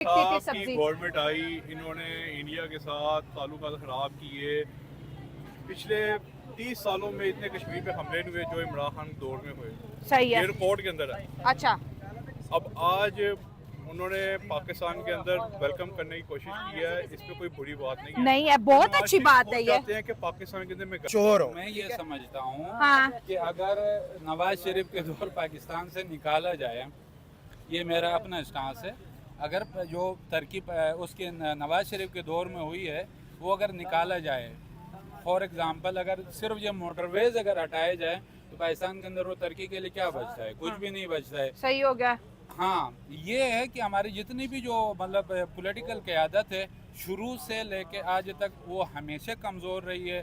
की गवर्नमेंट आई, इन्होंने इंडिया के साथ ताल्लुकात खराब किए। पिछले 30 सालों में इतने कश्मीर पे हमले हुए जो इमरान खान दौर में हुए। सही है। ये रिकॉर्ड के अंदर है। अच्छा, अब आज उन्होंने पाकिस्तान के अंदर वेलकम करने की कोशिश की है, इसमें कोई बुरी बात नहीं है। नहीं है, बहुत अच्छी बात है ये। चाहते हैं कि पाकिस्तान के अंदर में चोर हो। मैं ये समझता हूँ हाँ। कि अगर नवाज शरीफ के दौर पाकिस्तान से निकाला जाए, ये मेरा अपना स्टांस है, अगर जो तरकीब उसके नवाज शरीफ के दौर में हुई है वो अगर निकाला जाए, फॉर एग्जांपल अगर सिर्फ ये मोटरवेज अगर हटाए जाए तो पाकिस्तान के अंदर वो तरक्की के लिए क्या बचता है? कुछ भी नहीं बचता है। सही हो गया। हाँ, ये है कि हमारी जितनी भी जो मतलब पॉलिटिकल क़यादत है शुरू से लेके आज तक वो हमेशा कमज़ोर रही है।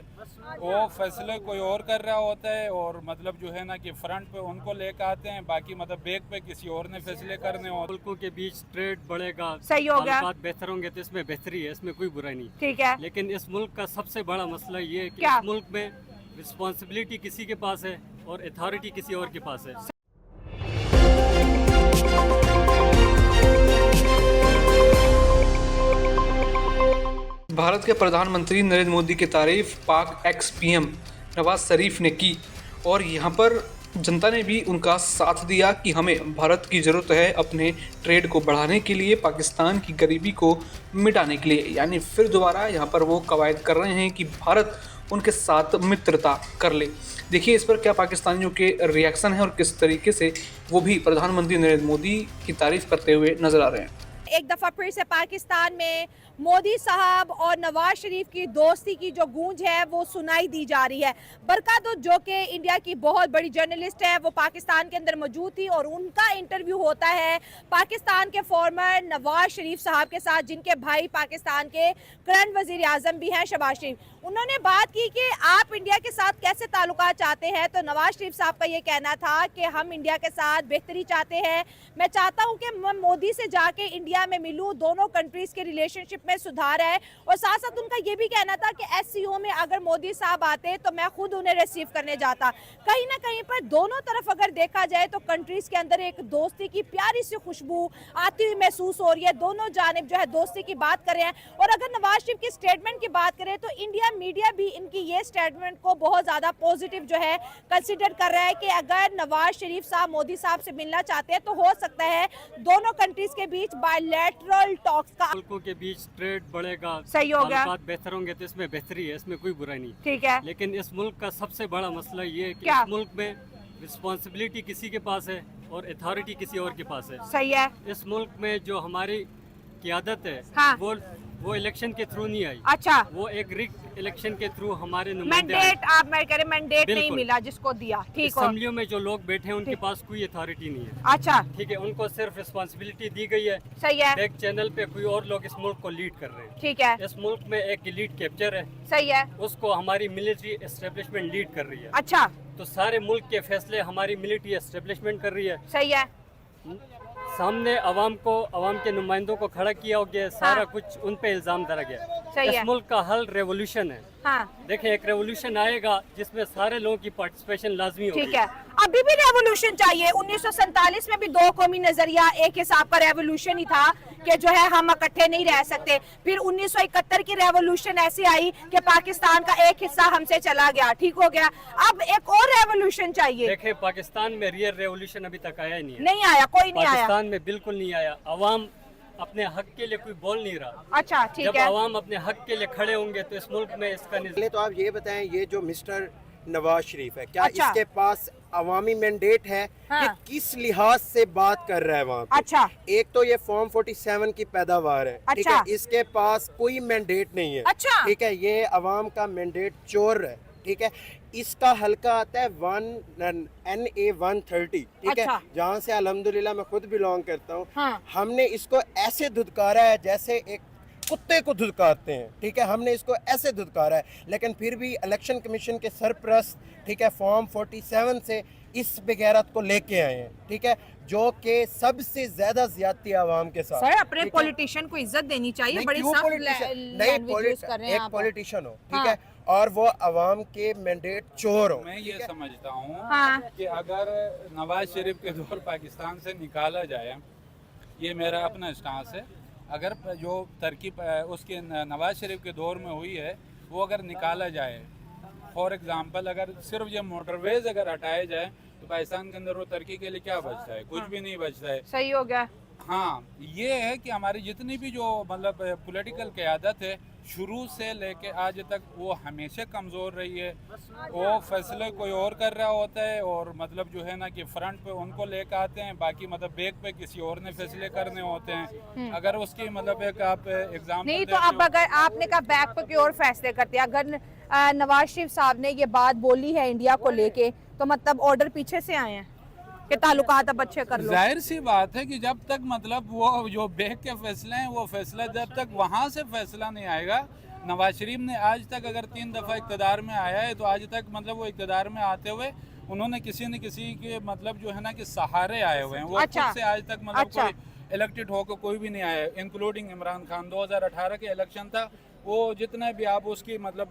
वो फैसले कोई और कर रहा होता है और मतलब जो है ना कि फ्रंट पे उनको लेकर आते हैं, बाकी मतलब बैक पे किसी और ने फैसले करने होते। मुल्कों के बीच ट्रेड बढ़ेगा, सही हो गया। ताल्लुकात बेहतर होंगे तो इसमें बेहतरी है, इसमें कोई बुराई नहीं। ठीक है। लेकिन इस मुल्क का सबसे बड़ा मसला ये है कि क्या? इस मुल्क में रिस्पॉन्सिबिलिटी किसी के पास है और अथॉरिटी किसी और के पास है। भारत के प्रधानमंत्री नरेंद्र मोदी की तारीफ पाक एक्स पीएम नवाज शरीफ ने की और यहाँ पर जनता ने भी उनका साथ दिया कि हमें भारत की ज़रूरत है अपने ट्रेड को बढ़ाने के लिए, पाकिस्तान की गरीबी को मिटाने के लिए। यानी फिर दोबारा यहाँ पर वो कवायद कर रहे हैं कि भारत उनके साथ मित्रता कर ले। देखिए इस पर क्या पाकिस्तानियों के रिएक्शन है और किस तरीके से वो भी प्रधानमंत्री नरेंद्र मोदी की तारीफ करते हुए नजर आ रहे हैं। एक दफा फिर से पाकिस्तान में मोदी साहब और नवाज शरीफ की दोस्ती की जो गूंज है वो सुनाई दी जा रही है। बरकत जो कि इंडिया की बहुत बड़ी जर्नलिस्ट है, वो पाकिस्तान के अंदर मौजूद थी और उनका इंटरव्यू होता है पाकिस्तान के फॉर्मर नवाज शरीफ साहब के साथ, जिनके भाई पाकिस्तान के करंट वजीर आजम भी हैं शहबाज शरीफ। उन्होंने बात की कि आप इंडिया के साथ कैसे ताल्लुकात चाहते हैं, तो नवाज शरीफ साहब का ये कहना था कि हम इंडिया के साथ बेहतरी चाहते हैं। मैं चाहता हूं कि मैं मोदी से जाके इंडिया में मिलूं, दोनों कंट्रीज के रिलेशनशिप में सुधार है। और साथ साथ उनका ये भी कहना था कि एससीओ में अगर मोदी साहब आते तो मैं खुद उन्हें रिसीव करने जाता। कहीं ना कहीं पर दोनों तरफ अगर देखा जाए तो कंट्रीज के अंदर एक दोस्ती की प्यारी सी खुशबू आती हुई महसूस हो रही है। दोनों जानिब जो है दोस्ती की बात कर रहे हैं। और अगर नवाज शरीफ की स्टेटमेंट की बात करें तो इंडिया मीडिया भी इनकी ये स्टेटमेंट को बहुत ज्यादा पॉजिटिव जो है कंसिडर कर रहा है कि अगर नवाज शरीफ साहब मोदी साहब से मिलना चाहते हैं तो हो सकता है दोनों कंट्रीज के बीच बायलैटरल टॉक्स का। मुल्कों के बीच ट्रेड बढ़ेगा, सही हो गया। ताल्लुकात बेहतर होंगे तो इसमें बेहतरी है, इसमें कोई बुराई नहीं। ठीक है। लेकिन इस मुल्क का सबसे बड़ा मसला ये है कि क्या? इस मुल्क में रिस्पॉन्सिबिलिटी किसी के पास है और अथॉरिटी किसी और के पास है। सही है। इस मुल्क में जो हमारी क़यादत है हाँ। वो इलेक्शन के थ्रू नहीं आई। अच्छा, वो एक रिग्ड इलेक्शन के थ्रू हमारे नुमाइंदे आए। मैंडेट आप मैं कह रहे मैंडेट नहीं बिल्कुल। मिला जिसको दिया। ठीक हो। असेंबलियों में जो लोग बैठे हैं उनके ठीक। पास कोई अथॉरिटी नहीं है। अच्छा, ठीक है, उनको सिर्फ रिस्पॉन्सिबिलिटी दी गई है। सही है। बैक चैनल पे कोई और लोग इस मुल्क को लीड कर रहे हैं। ठीक है। इस मुल्क में एक एलीट कैप्चर है, सही है। उसको हमारी मिलिट्री एस्टेब्लिशमेंट लीड कर रही है। अच्छा, तो सारे मुल्क के फैसले हमारी मिलिट्री एस्टेब्लिशमेंट कर रही है। सही है। सामने अवाम के नुमाइंदों को खड़ा किया गया, सारा कुछ उन पे इल्जाम धरा गया। सही इस है। मुल्क का हल रेवोल्यूशन है। हाँ, देखें, एक रेवोल्यूशन आएगा जिसमें सारे लोगों की पार्टिसिपेशन लाजमी होगी। ठीक है। अभी भी रेवोल्यूशन चाहिए। 1947 में भी दो कौमी नजरिया एक हिसाब का रेवोल्यूशन ही था कि जो है हम इकट्ठे नहीं रह सकते। फिर 1971 की रेवोल्यूशन ऐसी आई कि पाकिस्तान का एक हिस्सा हमसे चला गया, ठीक हो गया। अब एक और रेवोल्यूशन चाहिए। देखें, पाकिस्तान में रियल रेवोल्यूशन अभी तक आया ही नहीं है। नहीं आया, कोई नहीं आया। पाकिस्तान में बिल्कुल नहीं आया। अवाम अपने हक के लिए कोई बोल नहीं रहा। अच्छा, ठीक जब है। अवाम अपने हक के लिए खड़े होंगे तो इस मुल्क में इसका पहले तो आप ये बताएं, ये जो मिस्टर नवाज शरीफ है, क्या अच्छा। इसके पास अवामी मैंडेट है? हाँ। ये किस लिहाज से बात कर रहा है वहाँ पे? अच्छा। एक तो ये फॉर्म 47 की पैदावार है, ठीक अच्छा। है, इसके पास कोई मैंडेट नहीं है। अच्छा। ठीक है, ये अवाम का मैंडेट चोर है। ठीक है, इसका हल्का आता है NA 130, ठीक अच्छा। है, जहाँ से अल्हम्दुलिल्लाह मैं खुद बिलोंग करता हूँ। हाँ। हमने इसको ऐसे धुतकारा है जैसे एक कुत्ते को धुतकारते हैं। ठीक है, हमने इसको ऐसे धुतकारा है, लेकिन फिर भी इलेक्शन कमीशन के सरप्रस्त, ठीक है, फॉर्म 47 से इस बेगैरत को लेके आए हैं। ठीक है, जो कि सबसे ज्यादा ज्यादती आवाम के साथ। सर, अपने ठीक है? पॉलिटिशियन को इज्जत देनी चाहिए। नहीं, बड़ी क्यों सख्त politician? लैंग्वेज यूज कर रहे हैं एक आप। पॉलिटिशियन हो, ठीक हाँ। है, और वो अवाम के मैंडेट चोर हो। मैं ये समझता हूँ हाँ। कि अगर नवाज शरीफ के दौर पाकिस्तान से निकाला जाए, ये मेरा अपना स्टांस है, अगर जो तरकीब उसके नवाज शरीफ के दौर में हुई है वो अगर निकाला जाए, फॉर एग्जांपल अगर सिर्फ ये मोटरवेज अगर हटाए जाए तो पाकिस्तान के अंदर वो तरक्की के लिए क्या बचता है? कुछ भी नहीं बचता है। सही हो गया। हाँ, ये है कि हमारी जितनी भी जो मतलब पॉलिटिकल क़यादत है शुरू से लेके आज तक वो हमेशा कमज़ोर रही है। वो फैसले कोई और कर रहा होता है और मतलब जो है ना कि फ्रंट पे उनको लेकर आते हैं, बाकी मतलब बैक पे किसी और ने फैसले करने होते हैं। अगर उसकी मतलब एक आप एग्जाम्पल नहीं तो अब अगर आपने कहा बैक पे की और फैसले करते हैं, अगर नवाज शरीफ साहब ने ये बात बोली है इंडिया को लेके तो मतलब ऑर्डर पीछे से आए हैं कि ताल्लुकात अब अच्छे कर लो। जाहिर सी बात है कि जब तक मतलब वो जो बैक के फैसले हैं वो फैसला जब तक वहाँ से फैसला नहीं आएगा। नवाज शरीफ ने आज तक अगर 3 दफ़ा इक़्तिदार में आया है तो आज तक मतलब वो इक़्तिदार में आते हुए उन्होंने किसी न किसी के मतलब जो है ना कि सहारे आए हुए हैं। वो अच्छा। खुद से आज तक मतलब अच्छा। कोई इलेक्टेड होकर कोई भी नहीं आया, इंक्लूडिंग इमरान खान। 2018 के इलेक्शन था, वो जितना भी आप उसकी मतलब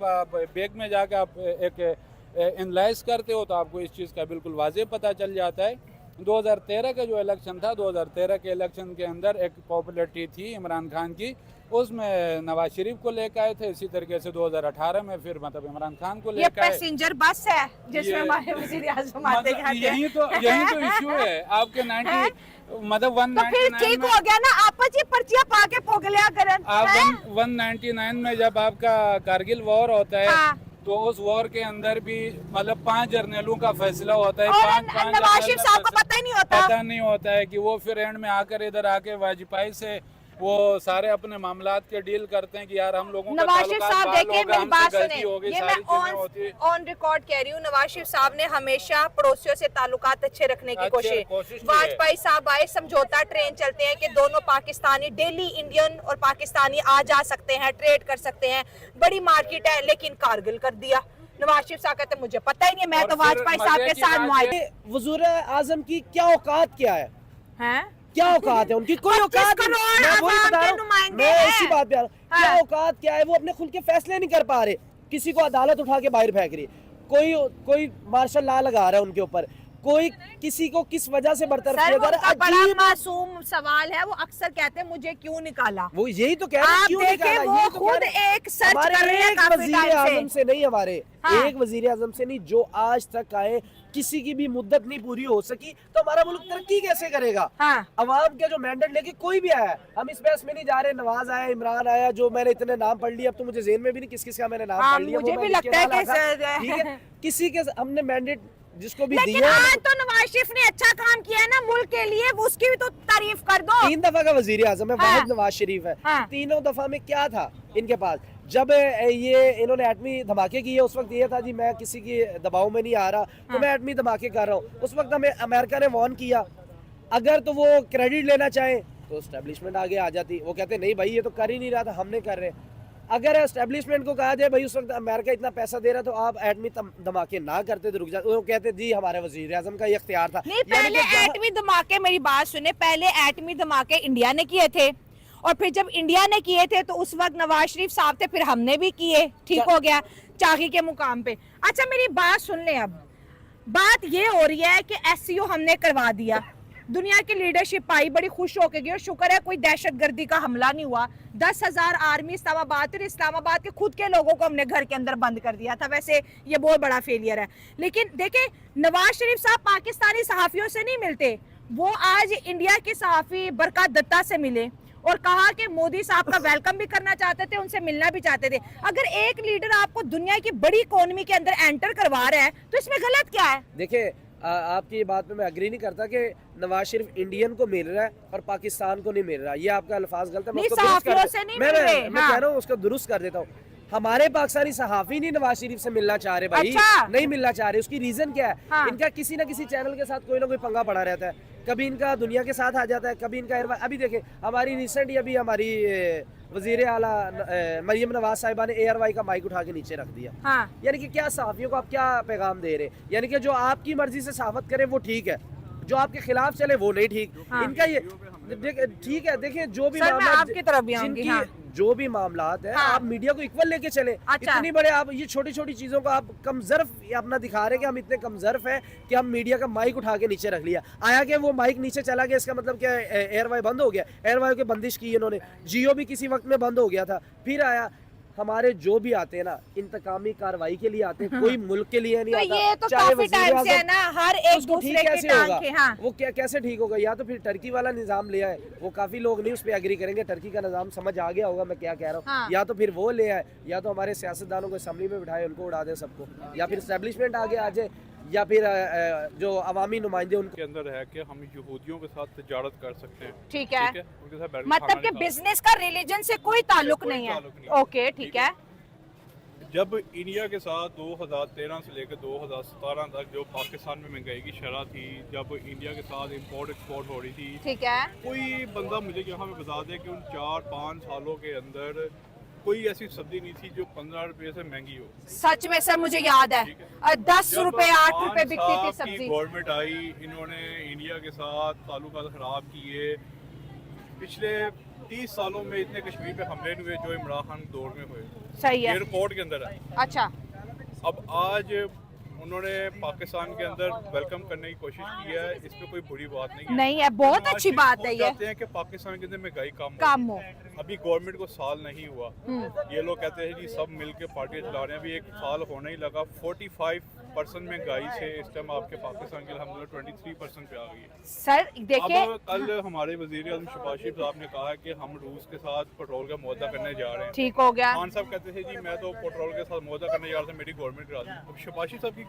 बैक में जाकर आप एक एनालाइज करते हो तो आपको इस चीज़ का बिल्कुल वाज़ेह पता चल जाता है। 2013 का जो इलेक्शन था, 2013 के इलेक्शन के अंदर एक पॉपुलरिटी थी इमरान खान की, उसमें नवाज शरीफ को लेकर आए थे। इसी तरीके से 2018 में फिर मतलब इमरान खान को ये लेकर आए। पैसेंजर बस है जिसमें हमारे वज़ीर आज़म आते मतलब जाते यही तो इशू है आपके 90 मतलब तो फिर 199 ठीक में हो गया ना, आपस ही पर्चियां पाके पोगलिया करन। आप हैं? 199 में जब आपका कारगिल वॉर होता है हाँ। तो उस वॉर के अंदर भी मतलब 5 जर्नलों का फैसला होता है। और 5 नवाज शरीफ साहब को पता ही नहीं होता। पता नहीं होता है कि वो फिर एंड में आकर इधर आके वाजपेयी से वो सारे अपने मामलात के डील करते हैं कि यार हम लोगों का नवाज शरीफ ताल्लुकात साहब बहाल देखिए होगा, मेरी बात हमसे सुने, गलती होगी, ये सारी मैं चीजें होती है। ऑन रिकॉर्ड कह रही हूँ, नवाज शरीफ साहब ने हमेशा पड़ोसियों से ताल्लुकात अच्छे रखने की कोशिश कोशिश। की है। वाजपेयी साहब आए, समझौता ट्रेन चलते हैं कि दोनों पाकिस्तानी डेली इंडियन और पाकिस्तानी आ जा सकते हैं, ट्रेड कर सकते हैं, बड़ी मार्केट है, लेकिन कारगिल कर दिया। नवाज शरीफ साहब कहते मुझे पता ही नहीं, मैं और तो फिर वाजपेयी साहब मजे के की साथ बात मुआहदे वज़ीर आज़म की क्या औकात क्या है? हैं। क्या औकात है उनकी? कोई 25 औकात नहीं। करोड़ मैं वही अवाम बता के रहा हूँ, नुमाइंदे मैं हैं। इसी बात पे आ रहा हूँ। क्या हाँ। औकात क्या है? वो अपने खुद के फैसले नहीं कर पा रहे, किसी को अदालत उठा के बाहर फेंक रही, कोई मार्शल लॉ लगा रहा है उनके ऊपर, कोई किसी को किस वजह से बरतरफ सर किया जा उनका रहा बड़ा है। अजीब, मासूम सवाल है, वो अक्सर कहते हैं मुझे क्यों निकाला। वो यही तो कह रहे हैं, आप क्यों देखें निकाला? वो ये तो कह खुद रहे हैं। एक सर्च हमारे कर रहे हैं एक काफी वजीर टाइम आजम से नहीं, हमारे हाँ। एक वजीर आजम से नहीं, जो आज तक आए किसी की भी मुद्दत नहीं पूरी हो सकी, तो हमारा मुल्क तरक्की कैसे करेगा? हाँ। अवाम का जो मैंडेट लेके कोई भी आया है, हम इस बहस में नहीं जा रहे। नवाज आया, इमरान आया, जो मैंने इतने नाम पढ़ लिए अब तो मुझे जेहन में भी नहीं किस किस का मैंने नाम हाँ, पढ़ लिया। मुझे वो भी मैं लिख के लगता है डाला कि था। सर- ठीक है, किसी के हमने मैंडेट जिसको भी लेकिन दिया, आज तो नवाज शरीफ ने अच्छा काम किया है ना मुल्क के लिए, वो उसकी भी तो तारीफ कर दो। 3 दफा का वजीर आजम है, हाँ। वाहिद नवाज शरीफ है। हाँ। तीनों दफा में क्या था इनके पास? जब ये इन्होंने एटमी धमाके किए, उस वक्त ये था जी मैं किसी की दबाव में नहीं आ रहा, तो मैं एटमी धमाके कर रहा हूँ। उस वक्त हमें अमेरिका ने वार्न किया, अगर तो वो क्रेडिट लेना चाहे तो एस्टेब्लिशमेंट आगे आ जाती। वो कहते नहीं भाई ये तो कर ही नहीं रहा था, हमने कर रहे। अगर एस्टेब्लिशमेंट को कहा जाए भाई उस वक्त अमेरिका इतना पैसा दे रहा तो आप एटमी धमाके ना करते तो रुक जाते, वो कहते जी हमारे वजीर आजम का ये इख्तियार था। नहीं, यानी पहले कि जहाँ- एटमी धमाके, मेरी बात सुने, पहले एटमी धमाके इंडिया ने किए थे और फिर जब इंडिया ने किए थे तो उस वक्त नवाज शरीफ साहब थे, फिर हमने भी किए, ठीक हो गया चाकी के मुकाम पे। अच्छा मेरी बात सुन ले, अब बात ये हो रही है कि एससीओ हमने करवा दिया, दुनिया की लीडरशिप आई, बड़ी खुश होके गई और शुक्र है कोई दहशतगर्दी का हमला नहीं हुआ। 10,000 आर्मी इस्लामाबाद और इस्लामाबाद के खुद के लोगों को हमने घर के अंदर बंद कर दिया था। वैसे ये बहुत बड़ा फेलियर है। लेकिन देखें, नवाज शरीफ साहब पाकिस्तानी सहाफियों से नहीं मिलते, वो आज इंडिया के सहाफी बरकत दत्ता से मिले और कहा कि मोदी साहब का वेलकम भी करना चाहते थे, उनसे मिलना भी चाहते थे। अगर एक लीडर आपको दुनिया की बड़ी इकोनॉमी के अंदर एंटर करवा रहा है तो इसमें गलत क्या है? देखिए आपकी बात पे मैं अग्री नहीं करता कि नवाज शरीफ इंडियन को मिल रहा है और पाकिस्तान को नहीं मिल रहा। ये आपका अल्फाज गलत है। मैं नहीं, उसको दुरुस्त कर सहाफियों दे- से नहीं मैं मिल रहे, मैं हाँ। कह रहा हूँ उसको दुरुस्त कर देता हूँ। हमारे पाकिस्तानी सहाफी नहीं नवाज शरीफ से मिलना चाह रहे भाई, अच्छा। नहीं मिलना चाह रहे। उसकी रीजन क्या है? हाँ। इनका किसी ना किसी चैनल के साथ कोई ना कोई पंगा पड़ा रहता है, कभी इनका दुनिया के साथ आ जाता है, कभी इनका अभी देखे हमारी रिसेंट अभी हमारी वजीर आला मरियम नवाज साहिबा ने ARY का माइक उठा के नीचे रख दिया। हाँ। यानी कि क्या सहाफियों को आप क्या पैगाम दे रहे? यानी कि जो आपकी मर्जी से सहाफत करे वो ठीक है, जो आपके खिलाफ चले वो नहीं ठीक। हाँ। इनका ये ठीक है, देखिए जो भी सर, मैं मामला आपकी तरफ भी आऊंगी, जिनकी हाँ। जो भी मामलात है, हाँ। आप मीडिया को इक्वल लेके चले। अच्छा। इतनी बड़े आप ये छोटी छोटी चीजों को आप कमजर्फ अपना दिखा रहे हैं कि हम इतने कमजर्फ हैं कि हम मीडिया का माइक उठा के नीचे रख लिया। आया कि वो माइक नीचे चला गया, इसका मतलब क्या एयरवाई बंद हो गया? एयरवाई की बंदिश की इन्होंने, जियो भी किसी वक्त में बंद हो गया था, फिर आया। हमारे जो भी आते हैं ना, इंतकामी कार्रवाई के लिए आते हैं, कोई मुल्क के लिए नहीं तो आता। ये तो चाहे काफी वज़ीर टाइम से है आज़म, ना, हर एक उसको दूसरे ठीक के कैसे टांग होगा? के, हाँ। वो कैसे ठीक होगा? या तो फिर टर्की वाला निजाम ले आए, वो काफी लोग नहीं उस पर एग्री करेंगे, टर्की का निजाम समझ आ गया होगा मैं क्या कह रहा हूँ। हाँ। या तो फिर वो ले आए, या तो हमारे सियासतदानों को असेंबली में बिठाए, उनको उड़ा दे सबको, या फिर एस्टेब्लिशमेंट आगे आ जाए, या फिर जो अवामी नुमाइंदे उनको। के अंदर है कि हम यहूदियों के साथ तजारत कर सकते हैं। ठीक है, उनके साथ बैठ के मतलब खाना कि नहीं खा बिजनेस का रिलीजन से कोई ताल्लुक कोई नहीं है। ताल्लुक नहीं है। ओके, ठीक है। जब इंडिया के साथ 2013 से लेकर 2017 तक जो पाकिस्तान में महंगाई की शरह थी, जब इंडिया के साथ इंपोर्ट एक्सपोर्ट हो रही थी, ठीक है। कोई बंदा मुझे यहाँ पे बता दे कि उन 4-5 सालों के अंदर कोई ऐसी सब्जी नहीं थी जो 15 रुपए से महंगी हो। सच में सर, मुझे याद है, 10 रुपए 8 रुपए बिकती थी सब्जी। गवर्नमेंट आई, इन्होंने इंडिया के साथ ताल्लुकात खराब किए। पिछले 30 सालों में इतने कश्मीर पे हमले हुए जो इमरान खान दौर में हुए, सही है। ये रिपोर्ट के अंदर है। अच्छा, अब आज उन्होंने पाकिस्तान के अंदर वेलकम करने की कोशिश की है, इस पे कोई बुरी बात नहीं है। नहीं है, बहुत हम अच्छी आज बात है ये। चाहते हैं कि पाकिस्तान के अंदर महंगाई कम हो। अभी गवर्नमेंट को साल नहीं हुआ, ये लोग कहते हैं कि सब मिलके पार्टी चला रहे हैं, अभी एक साल होने ही लगा। 45% महंगाई से इस टाइम आपके पाकिस्तान के अल्हम्दुलिल्लाह 23% पे आ गई है। सर देखिए, अब कल हमारे वजीर आज़म शहबाज शरीफ साहब ने कहा है कि हम रूस के साथ पेट्रोल का मुआहदा करने जा रहे हैं। ठीक हो गया। खान साहब कहते थे जी मैं तो पेट्रोल के साथ मुआहदा करने जा रहा था, मेरी गवर्नमेंट करा दी। अब शहबाज शरीफ साहब की